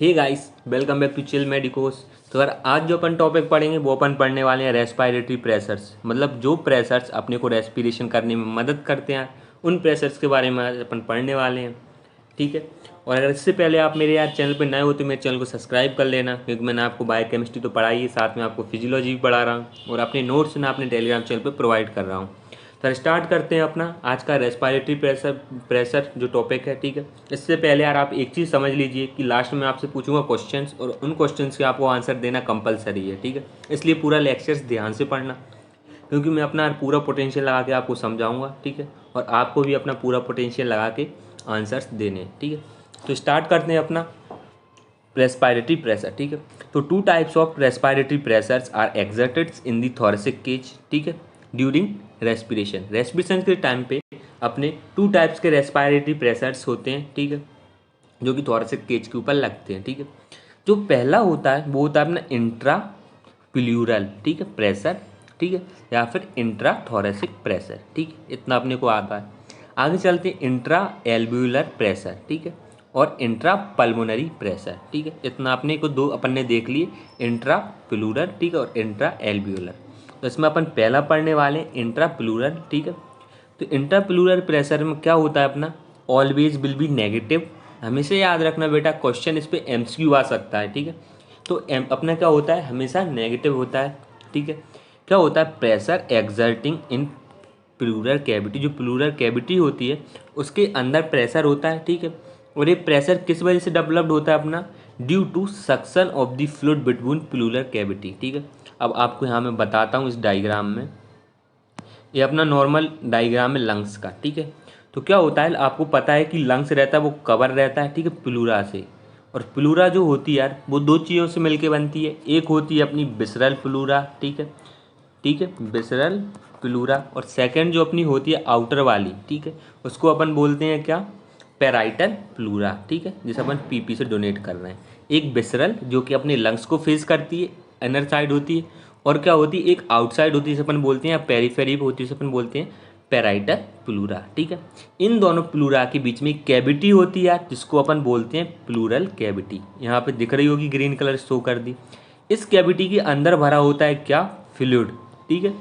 Hey guys, welcome back to chill medicos. तो यार आज जो अपन टॉपिक पढ़ेंगे वो अपन पढ़ने वाले हैं रेस्पिरेटरी प्रेशर्स, मतलब जो प्रेशर्स अपने को रेस्पिरेशन करने में मदद करते हैं उन प्रेशर्स के बारे में आज अपन पढ़ने वाले हैं। ठीक है। और अगर इससे पहले आप मेरे यार चैनल पर नए हो तो मेरे चैनल को सब्सक्राइब कर लेना, क्योंकि मैंने आपको बायोकेमिस्ट्री तो पढ़ाई है, साथ में आपको फिजियोलॉजी भी पढ़ा रहा हूँ और अपने नोट्स मैं अपने टेलीग्राम चैनल पर प्रोवाइड कर रहा हूँ। तो स्टार्ट करते हैं अपना आज का रेस्पिरेटरी प्रेशर जो टॉपिक है। ठीक है। इससे पहले यार आप एक चीज़ समझ लीजिए कि लास्ट में आपसे पूछूंगा क्वेश्चंस और उन क्वेश्चंस के आपको आंसर देना कंपलसरी है। ठीक है। इसलिए पूरा लेक्चर्स ध्यान से पढ़ना, क्योंकि मैं अपना पूरा पोटेंशियल लगा के आपको समझाऊंगा। ठीक है। और आपको भी अपना पूरा पोटेंशियल लगा के आंसर्स देने हैं। ठीक है। तो स्टार्ट करते हैं अपना रेस्पिरेटरी प्रेशर। ठीक है। तो two types of respiratory pressures are exerted in the thoracic cage. ठीक है। ड्यूरिंग रेस्पिरेशन के टाइम पे अपने टू टाइप्स के रेस्पिरेटरी प्रेशर्स होते हैं। ठीक है। जो कि थोरेसिक केज के ऊपर लगते हैं। ठीक है। जो पहला होता है वो होता है अपना इंट्रा प्लूरल, ठीक है, प्रेशर। ठीक है। या फिर इंट्रा थोरेसिक प्रेशर। ठीक है। इतना अपने को आता है। आगे चलते हैं इंट्रा एल्ब्यूलर प्रेशर। ठीक है। और इंट्रा पल्मोनरी प्रेशर। ठीक है। इतना अपने को दो अपन ने देख लिए, इंट्रा प्लूरल, ठीक है, और इंट्रा एल्ब्यूलर। तो इसमें अपन पहला पढ़ने वाले इंट्रा प्लूरल। ठीक है। तो इंट्रा प्लूरल प्रेशर में क्या होता है अपना, ऑलवेज विल बी नेगेटिव। हमेशा याद रखना बेटा, क्वेश्चन इस पे एमसीक्यू आ सकता है। ठीक है। तो अपना क्या होता है, हमेशा नेगेटिव होता है। ठीक है। क्या होता है, प्रेशर एक्सर्टिंग इन प्लूरल कैविटी। जो प्लूरल कैविटी होती है उसके अंदर प्रेशर होता है। ठीक है। और ये प्रेशर किस वजह से डेवलप्ड होता है अपना, due to suction of the fluid between pleural cavity. ठीक है। अब आपको यहाँ मैं बताता हूँ इस डायग्राम में, ये अपना नॉर्मल डायग्राम है लंग्स का। ठीक है। तो क्या होता है, आपको पता है कि लंग्स रहता है वो कवर रहता है, ठीक है, प्लूरा से। और प्लूरा जो होती है यार वो दो चीज़ों से मिलके बनती है। एक होती है अपनी विसरल प्लूरा, ठीक है, ठीक है, विसरल प्लूरा। और सेकंड जो अपनी होती है आउटर वाली, ठीक है, उसको अपन बोलते हैं क्या, पेराइटल प्लूरा। ठीक है। जिसे अपन पीपी से डोनेट कर रहे हैं। एक विसरल जो कि अपने लंग्स को फेस करती है, इनर साइड होती है, और क्या होती है, एक आउटसाइड होती है जिसे अपन बोलते हैं, पेरीफेरी होती है जिसे अपन बोलते हैं पेराइटल प्लूरा। ठीक है। इन दोनों प्लूरा के बीच में एक कैविटी होती है जिसको अपन बोलते हैं प्लूरल कैविटी। यहाँ पे दिख रही होगी, ग्रीन कलर शो कर दी। इस कैविटी के अंदर भरा होता है क्या, फ्लूइड। ठीक है।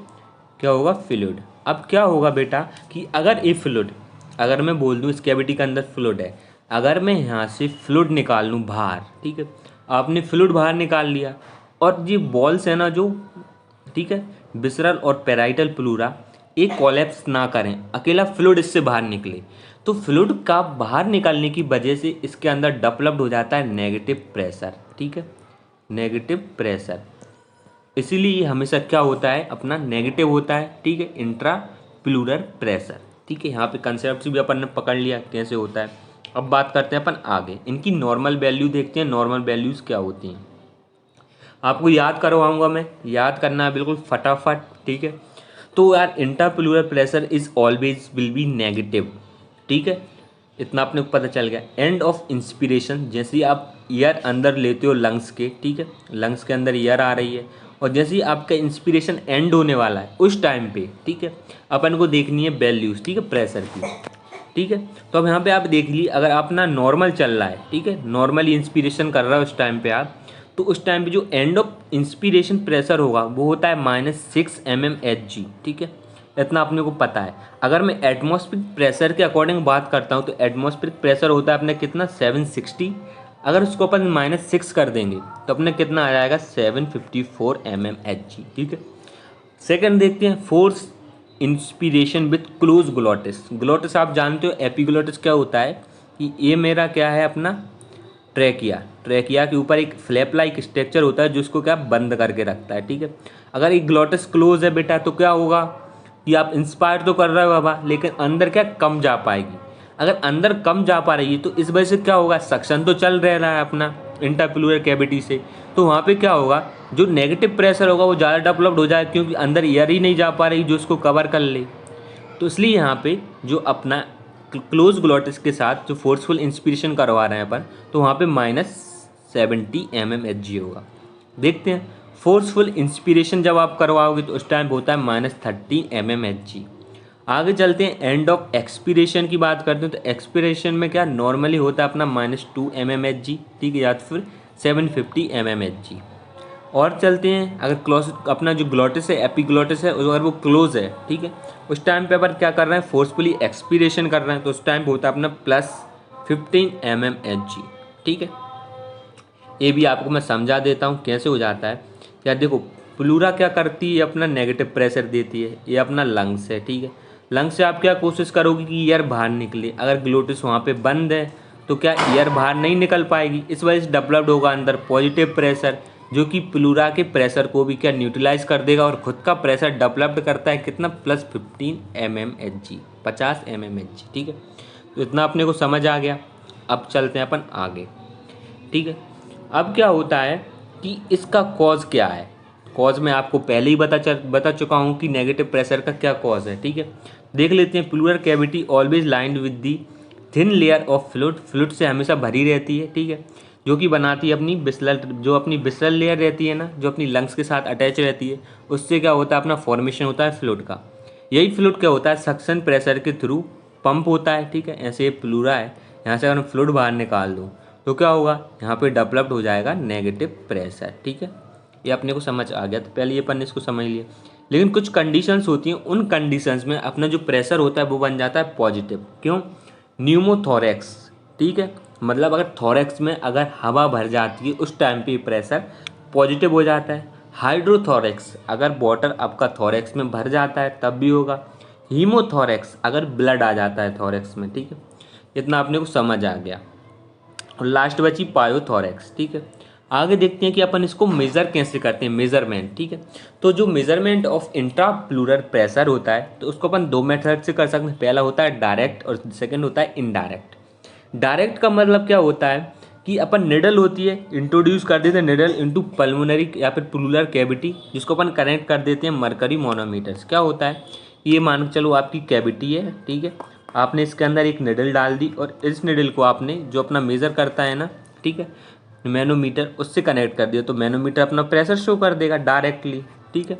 क्या होगा, फ्लूइड। अब क्या होगा बेटा कि अगर ये फ्लूइड, अगर मैं बोल दूँ इस कैविटी के अंदर फ्लूइड है, अगर मैं यहाँ से फ्लूइड निकाल लूँ बाहर, ठीक है, आपने फ्लूइड बाहर निकाल लिया और ये बॉल्स है ना जो, ठीक है, विसरल और पेराइटल प्लूरा एक कोलैप्स ना करें, अकेला फ्लूइड इससे बाहर निकले, तो फ्लूइड का बाहर निकलने की वजह से इसके अंदर डेवलप्ड हो जाता है नेगेटिव प्रेशर। ठीक है। नेगेटिव प्रेशर, इसीलिए हमेशा क्या होता है अपना, नेगेटिव होता है। ठीक है। Intra plural pressure. ठीक है। यहाँ पे कंसेप्ट भी अपन ने पकड़ लिया कैसे होता है। अब बात करते हैं अपन आगे, इनकी नॉर्मल वैल्यू देखते हैं, नॉर्मल वैल्यूज़ क्या होती हैं। आपको याद करवाऊंगा मैं, याद करना है बिल्कुल फटाफट। ठीक है। तो यार intrapleural pressure is always will be negative. ठीक है। इतना अपने को पता चल गया। एंड ऑफ इंस्पिरेशन, जैसे ही आप एयर अंदर लेते हो लंग्स के, ठीक है, लंग्स के अंदर एयर आ रही है, और जैसे ही आपका इंस्पिरेशन एंड होने वाला है उस टाइम पे, ठीक है, अपन को देखनी है वैल्यूज, ठीक है, प्रेशर की। ठीक है। तो अब यहाँ पे आप देख लीजिए, अगर अपना नॉर्मल चल रहा है, ठीक है, नॉर्मली इंस्पिरेशन कर रहा है उस टाइम पे आप, तो उस टाइम पे जो एंड ऑफ इंस्पिरेशन प्रेशर होगा वो होता है -6 mmHg। ठीक है। इतना अपने को पता है। अगर मैं एटमॉस्फेरिक प्रेशर के अकॉर्डिंग बात करता हूँ तो एटमॉस्फेरिक प्रेशर होता है अपने कितना, 760। अगर उसको अपन -6 कर देंगे तो अपने कितना आ जाएगा, 754 mmHg। ठीक है। सेकंड देखते हैं, force inspiration with close glottis. Glottis आप जानते हो, एपिग्लोटिस क्या होता है कि ये मेरा क्या है अपना ट्रैकिया, ट्रैकिया के ऊपर एक फ्लैप लाइक स्ट्रक्चर होता है जो उसको क्या बंद करके रखता है। ठीक है। अगर एक ग्लोटिस क्लोज है बेटा तो क्या होगा कि आप इंस्पायर तो कर रहे हो बाबा, लेकिन अंदर क्या कम जा पाएगी। अगर अंदर कम जा पा रही है तो इस वजह से क्या होगा, सक्शन तो चल रहा है अपना इंटरप्लूरल कैविटी से, तो वहाँ पे क्या होगा, जो नेगेटिव प्रेशर होगा वो ज़्यादा डेवलप्ड हो जाए, क्योंकि अंदर एयर ही नहीं जा पा रही जो उसको कवर कर ले। तो इसलिए यहाँ पे जो अपना क्लोज ग्लोटिस के साथ जो फोर्सफुल इंस्पिरेशन करवा रहे हैं अपन, तो वहाँ पे -70 mmHg होगा। देखते हैं, फोर्सफुल इंस्पिरेशन जब आप करवाओगे तो उस टाइम होता है -30 mmHg। आगे चलते हैं, एंड ऑफ एक्सपीरेशन की बात करते हैं। तो एक्सपीरेशन में क्या नॉर्मली होता है अपना -2 mmHg, ठीक है, या तो फिर 750 mmHg। और चलते हैं, अगर क्लोज अपना जो ग्लोटिस है, एपिग्लोटिस है, अगर वो क्लोज है, ठीक है, उस टाइम पे अपन क्या कर रहे हैं, फोर्सफुली एक्सपीरेशन कर रहे हैं, तो उस टाइम पे होता है अपना +15 mmHg, ठीक है। ये भी आपको मैं समझा देता हूँ कैसे हो जाता है। क्या देखो, प्लूरा क्या करती है, अपना नेगेटिव प्रेशर देती है, ये अपना लंग्स है, ठीक है। लंग्स से आप क्या कोशिश करोगे कि एयर बाहर निकले, अगर ग्लोटिस वहाँ पे बंद है तो क्या एयर बाहर नहीं निकल पाएगी, इस वजह से डेवलप्ड होगा अंदर पॉजिटिव प्रेशर, जो कि प्लूरा के प्रेशर को भी क्या न्यूट्रलाइज कर देगा और खुद का प्रेशर डेवलप्ड करता है कितना, +15 mmHg, 50 mmHg, ठीक है। तो इतना अपने को समझ आ गया। अब चलते हैं अपन आगे, ठीक है। अब क्या होता है कि इसका कॉज क्या है। कॉज मैं आपको पहले ही बता चुका हूँ कि नेगेटिव प्रेशर का क्या कॉज है, ठीक है। देख लेते हैं, pleural cavity always lined with the thin layer of fluid से हमेशा भरी रहती है, ठीक है, जो कि बनाती है अपनी बिस्लल लेयर रहती है ना, जो अपनी लंग्स के साथ अटैच रहती है, उससे क्या होता है, अपना फॉर्मेशन होता है फ्लूइड का। यही फ्लूइड क्या होता है, सक्शन प्रेशर के थ्रू पंप होता है, ठीक है। ऐसे ये प्लूरा है, यहाँ से अगर मैं फ्लूइड बाहर निकाल दूँ तो क्या होगा, यहाँ पे डेवलप्ड हो जाएगा नेगेटिव प्रेशर, ठीक है। ये अपने को समझ आ गया, तो पहले ये अपन इसको समझ लिया। लेकिन कुछ कंडीशंस होती हैं, उन कंडीशंस में अपना जो प्रेशर होता है वो बन जाता है पॉजिटिव। क्यों, न्यूमोथोरैक्स, ठीक है, मतलब अगर थोरैक्स में अगर हवा भर जाती है उस टाइम पे प्रेशर पॉजिटिव हो जाता है। हाइड्रोथोरैक्स, अगर वाटर आपका थोरैक्स में भर जाता है तब भी होगा। हीमोथोरैक्स, अगर ब्लड आ जाता है थोरैक्स में, ठीक है। इतना अपने को समझ आ गया। और लास्ट बची पायोथोरैक्स, ठीक है। आगे देखते हैं कि अपन इसको मेज़र कैसे करते हैं, मेज़रमेंट, ठीक है। तो जो मेज़रमेंट ऑफ इंट्राप्लूरल प्रेशर होता है, तो उसको अपन 2 मेथड से कर सकते हैं। पहला होता है डायरेक्ट और सेकंड होता है इनडायरेक्ट। डायरेक्ट का मतलब क्या होता है कि अपन निडल होती है, इंट्रोड्यूस कर देते हैं निडल इनटू पल्मोनरी या फिर प्लूरल कैविटी, जिसको अपन कनेक्ट कर देते हैं मरकरी मोनोमीटर्स। क्या होता है, ये मान के चलो आपकी कैविटी है, ठीक है, आपने इसके अंदर एक निडल डाल दी और इस निडल को आपने जो अपना मेज़र करता है ना, ठीक है, मैनोमीटर, उससे कनेक्ट कर दिया, तो मैनोमीटर अपना प्रेशर शो कर देगा डायरेक्टली, ठीक है।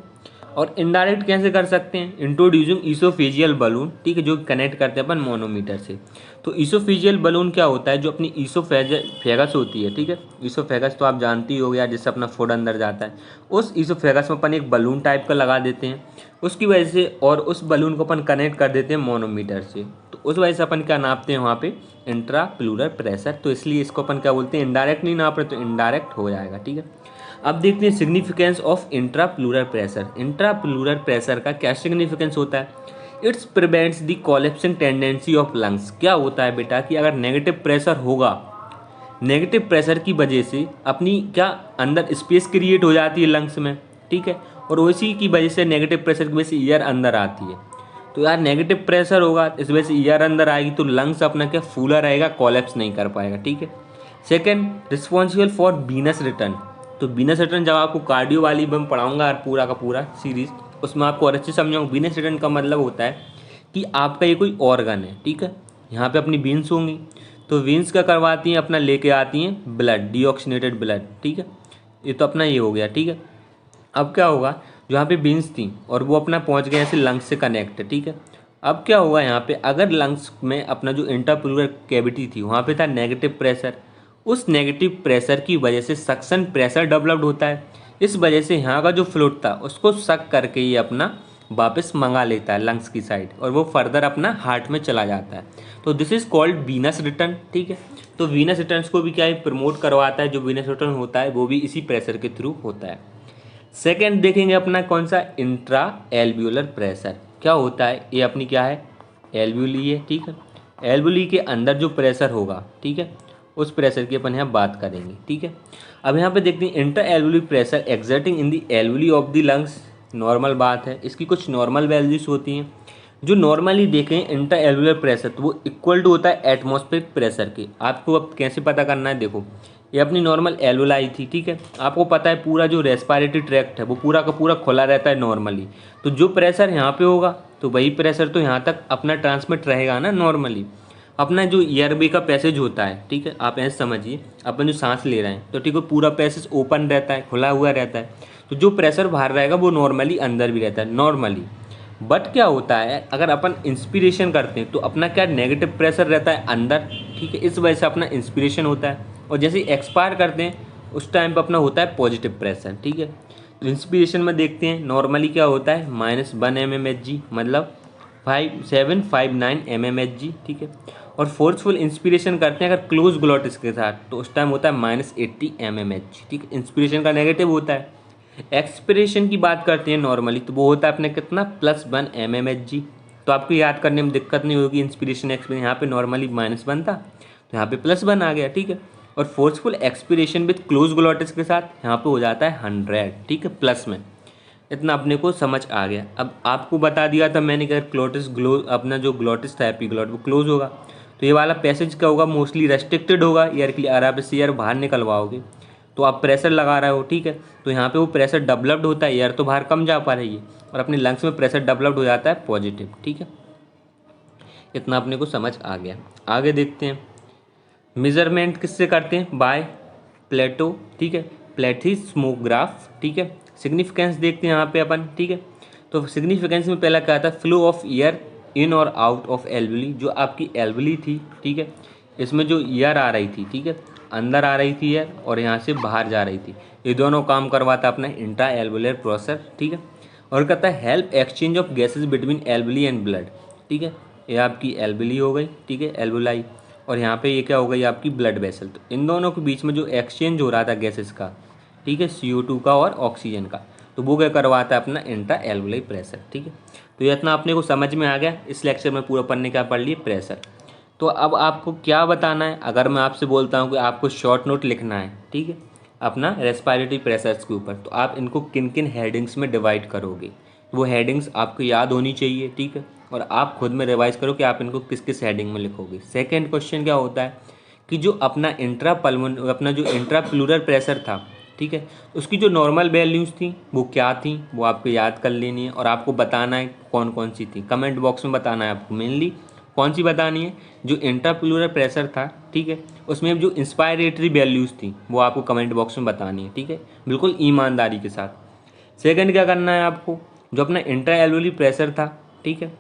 और इनडायरेक्ट कैसे कर सकते हैं, इंट्रोड्यूसिंग ईसोफेजियल बलून, ठीक है, जो कनेक्ट करते हैं अपन मोनोमीटर से। तो ईसोफेजियल बलून क्या होता है, जो अपनी ईसोफेगस होती है, ठीक है, ईसोफेगस तो आप जानती ही हो गया, जिससे अपना फूड अंदर जाता है। उस ईसोफेगस में अपन एक बलून टाइप का लगा देते हैं, उसकी वजह से, और उस बलून को अपन कनेक्ट कर देते हैं मोनोमीटर से, तो उस वजह से अपन क्या नापते हैं वहाँ पे, इंट्राप्लूरल प्रेशर। तो इसलिए इसको अपन क्या बोलते हैं, इनडायरेक्ट नहीं नाप रहे तो इनडायरेक्ट हो जाएगा, ठीक है। अब देखते हैं सिग्निफिकेंस ऑफ इंट्राप्लूरल प्रेशर। इंट्राप्लूरल प्रेशर का क्या सिग्निफिकेंस होता है, it's prevents the collapsing tendency of lungs. क्या होता है बेटा कि अगर नेगेटिव प्रेशर होगा, नेगेटिव प्रेशर की वजह से अपनी क्या अंदर स्पेस क्रिएट हो जाती है लंग्स में, ठीक है, और उसी की वजह से नेगेटिव प्रेशर की वजह से एयर अंदर आती है। तो यार नेगेटिव प्रेशर होगा, इस वजह से एयर अंदर आएगी, तो लंग्स अपना क्या फूला रहेगा, कोलैप्स नहीं कर पाएगा, ठीक है। Second, responsible for venous return. तो वीनस रिटर्न जब आपको कार्डियो वाली में पढ़ाऊंगा पूरा का पूरा सीरीज, उसमें आपको और अच्छे समझाऊंगा। वीनस रिटर्न का मतलब होता है कि आपका ये कोई ऑर्गन है, ठीक है, यहाँ पे अपनी वीन्स होंगी, तो वीन्स क्या करवाती हैं, अपना लेके आती हैं ब्लड, डीऑक्सीनेटेड ब्लड, ठीक है। ये तो अपना ये हो गया, ठीक है। अब क्या होगा, जो यहाँ पे बीन्स थी और वो अपना पहुँच गए ऐसे लंग्स से कनेक्ट, ठीक है। अब क्या होगा यहाँ पे, अगर लंग्स में अपना जो इंट्राप्लूरल कैविटी थी वहाँ पे था नेगेटिव प्रेशर, उस नेगेटिव प्रेशर की वजह से सक्शन प्रेशर डेवलप्ड होता है। इस वजह से यहाँ का जो फ्लूइड था उसको सक करके ये अपना वापस मंगा लेता है लंग्स की साइड, और वो फर्दर अपना हार्ट में चला जाता है। तो this is called venous return, ठीक है। तो वीनस रिटर्न्स को भी क्या है, प्रमोट करवाता है। जो वीनस रिटर्न होता है वो भी इसी प्रेशर के थ्रू होता है। सेकेंड देखेंगे अपना कौन सा, इंट्रा एल्व्यूलर प्रेशर। क्या होता है, ये अपनी क्या है, एल्व्यूली है, ठीक है। एल्व्यूली के अंदर जो प्रेशर होगा, ठीक है, उस प्रेशर की अपन यहाँ बात करेंगे, ठीक है। अब यहाँ पे देखते हैं intra alveoli pressure exerting in the alveoli of the lungs. Normal बात है, इसकी कुछ नॉर्मल वैल्यूज होती हैं। जो नॉर्मली देखें इंट्रा एल्व्यूलर प्रेशर, तो वो इक्वल टू होता है एटमॉस्फेरिक प्रेशर के। आपको अब कैसे पता करना है, देखो ये अपनी नॉर्मल एल्वुलाई थी, ठीक है। आपको पता है पूरा जो रेस्पिरेटरी ट्रैक्ट है वो पूरा का पूरा खुला रहता है नॉर्मली, तो जो प्रेशर यहाँ पे होगा तो वही प्रेशर तो यहाँ तक अपना ट्रांसमिट रहेगा ना नॉर्मली। अपना जो एयरवे का पैसेज होता है, ठीक है, आप ऐसे समझिए, अपन जो सांस ले रहे हैं तो ठीक है, पूरा पैसेज ओपन रहता है, खुला हुआ रहता है, तो जो प्रेशर बाहर रहेगा वो नॉर्मली अंदर भी रहता है नॉर्मली। बट क्या होता है अगर अपन इंस्पिरेशन करते हैं तो अपना क्या नेगेटिव प्रेशर रहता है अंदर, ठीक है, इस वजह से अपना इंस्पिरेशन होता है। और जैसे एक्सपायर करते हैं उस टाइम पर अपना होता है पॉजिटिव प्रेशर, ठीक है। तो इंस्पिरेशन में देखते हैं नॉर्मली क्या होता है -1 mmHg, मतलब 5759 mmHg, ठीक है। और फोर्सफुल इंस्पिरेशन करते हैं अगर क्लोज ग्लोटिस के साथ तो उस टाइम होता है -80 mmHg, ठीक है। इंस्पिरेशन का नेगेटिव होता है। एक्सपिरेशन की बात करते हैं नॉर्मली तो वो होता है अपने कितना +1 mmHg। तो आपको याद करने में दिक्कत नहीं होगी इंस्पिरेशन एक्सपिरेशन, यहाँ पे नॉर्मली -1 था तो यहाँ पे +1 आ गया, ठीक है। और forceful expiration with close glottis के साथ यहाँ पे हो जाता है 100, ठीक है, प्लस में। इतना अपने को समझ आ गया। अब आपको बता दिया था मैंने कि अगर ग्लोटिस अपना जो ग्लोटिस था एपीग्लॉट वो क्लोज होगा तो ये वाला पैसेज क्या होगा, मोस्टली रेस्ट्रिक्टेड होगा एयर के लिए। आप इससे एयर बाहर निकलवाओगे तो आप प्रेशर लगा रहे हो, ठीक है, तो यहाँ पे वो प्रेशर डेवलप्ड होता है, एयर तो बाहर कम जा पा रही है और अपने लंग्स में प्रेशर डेवलप्ड हो जाता है पॉजिटिव, ठीक है। इतना अपने को समझ आ गया। आगे देखते हैं मेजरमेंट किससे करते हैं, बाय प्लेटो, ठीक है, प्लेथिस्मोग्राफ, ठीक है। सिग्निफिकेंस देखते हैं यहाँ पे अपन, ठीक है। तो सिग्निफिकेंस में पहला क्या था, फ्लो ऑफ एयर इन और आउट ऑफ एल्वुली, जो आपकी एल्वुली थी, ठीक है, इसमें जो एयर आ रही थी, ठीक है, अंदर आ रही थी एयर और यहाँ से बाहर जा रही थी, ये दोनों काम करवाता अपना इंट्रा एल्वुलर प्रोसेस, ठीक है। और कहता है help exchange of gases between alveoli and blood, ठीक है, ये आपकी एल्वुली हो गई, ठीक है, एल्वुलाई, और यहाँ पे ये क्या हो गई आपकी ब्लड वेसल। तो इन दोनों के बीच में जो एक्सचेंज हो रहा था गैसेस का, ठीक है, CO2 का और ऑक्सीजन का, तो वो क्या करवाता है अपना इंट्रा एल्वुलाई प्रेशर, ठीक है। तो ये इतना अपने को समझ में आ गया। इस लेक्चर में पूरा पढ़ने क्या पढ़ लिए, प्रेशर। तो अब आपको क्या बताना है, अगर मैं आपसे बोलता हूँ कि आपको शॉर्ट नोट लिखना है, ठीक है, अपना रेस्पिरेटरी प्रेशर्स के ऊपर, तो आप इनको किन किन हेडिंग्स में डिवाइड करोगे, वो हेडिंग्स आपको याद होनी चाहिए, ठीक है, और आप खुद में रिवाइज करो कि आप इनको किस किस हेडिंग में लिखोगे। सेकेंड क्वेश्चन क्या होता है कि जो अपना अपना जो इंट्राप्लूरल प्रेशर था, ठीक है, उसकी जो नॉर्मल वैल्यूज़ थी वो क्या थी, वो आपको याद कर लेनी है और आपको बताना है कौन कौन सी थी। कमेंट बॉक्स में बताना है आपको मेनली कौन सी बतानी है। जो इंट्राप्लूरल प्रेशर था, ठीक है, उसमें जो इंस्पायरेटरी वैल्यूज़ थी वो आपको कमेंट बॉक्स में बतानी है, ठीक है, बिल्कुल ईमानदारी के साथ। सेकंड क्या करना है आपको, जो अपना इंट्रा एल्वुलरी प्रेशर था, ठीक है,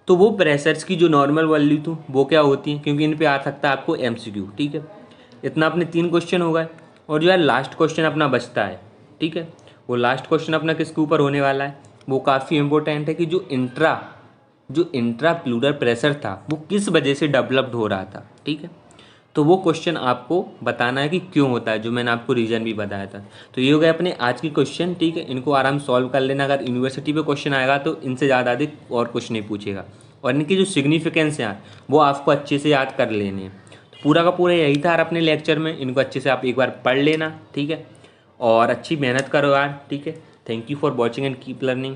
तो वो प्रेशर्स की जो नॉर्मल वैल्यू थी वो क्या होती है, क्योंकि इन पे आ सकता है आपको MCQ, ठीक है। इतना अपने 3 क्वेश्चन हो गए। और जो है लास्ट क्वेश्चन अपना बचता है, ठीक है, वो लास्ट क्वेश्चन अपना किसके ऊपर होने वाला है, वो काफ़ी इंपॉर्टेंट है कि जो इंट्राप्लूरल प्रेशर था वो किस वजह से डेवलप्ड हो रहा था, ठीक है। तो वो क्वेश्चन आपको बताना है कि क्यों होता है, जो मैंने आपको रीज़न भी बताया था। तो ये हो गए अपने आज की क्वेश्चन, ठीक है, इनको आराम सॉल्व कर लेना। अगर यूनिवर्सिटी पे क्वेश्चन आएगा तो इनसे ज़्यादा अधिक और कुछ नहीं पूछेगा, और इनकी जो सिग्निफिकेंस है वो आपको अच्छे से याद कर लेने हैं। तो पूरा का पूरा यही था अपने लेक्चर में, इनको अच्छे से आप एक बार पढ़ लेना, ठीक है, और अच्छी मेहनत करो यार, ठीक है। Thank you for watching and keep learning.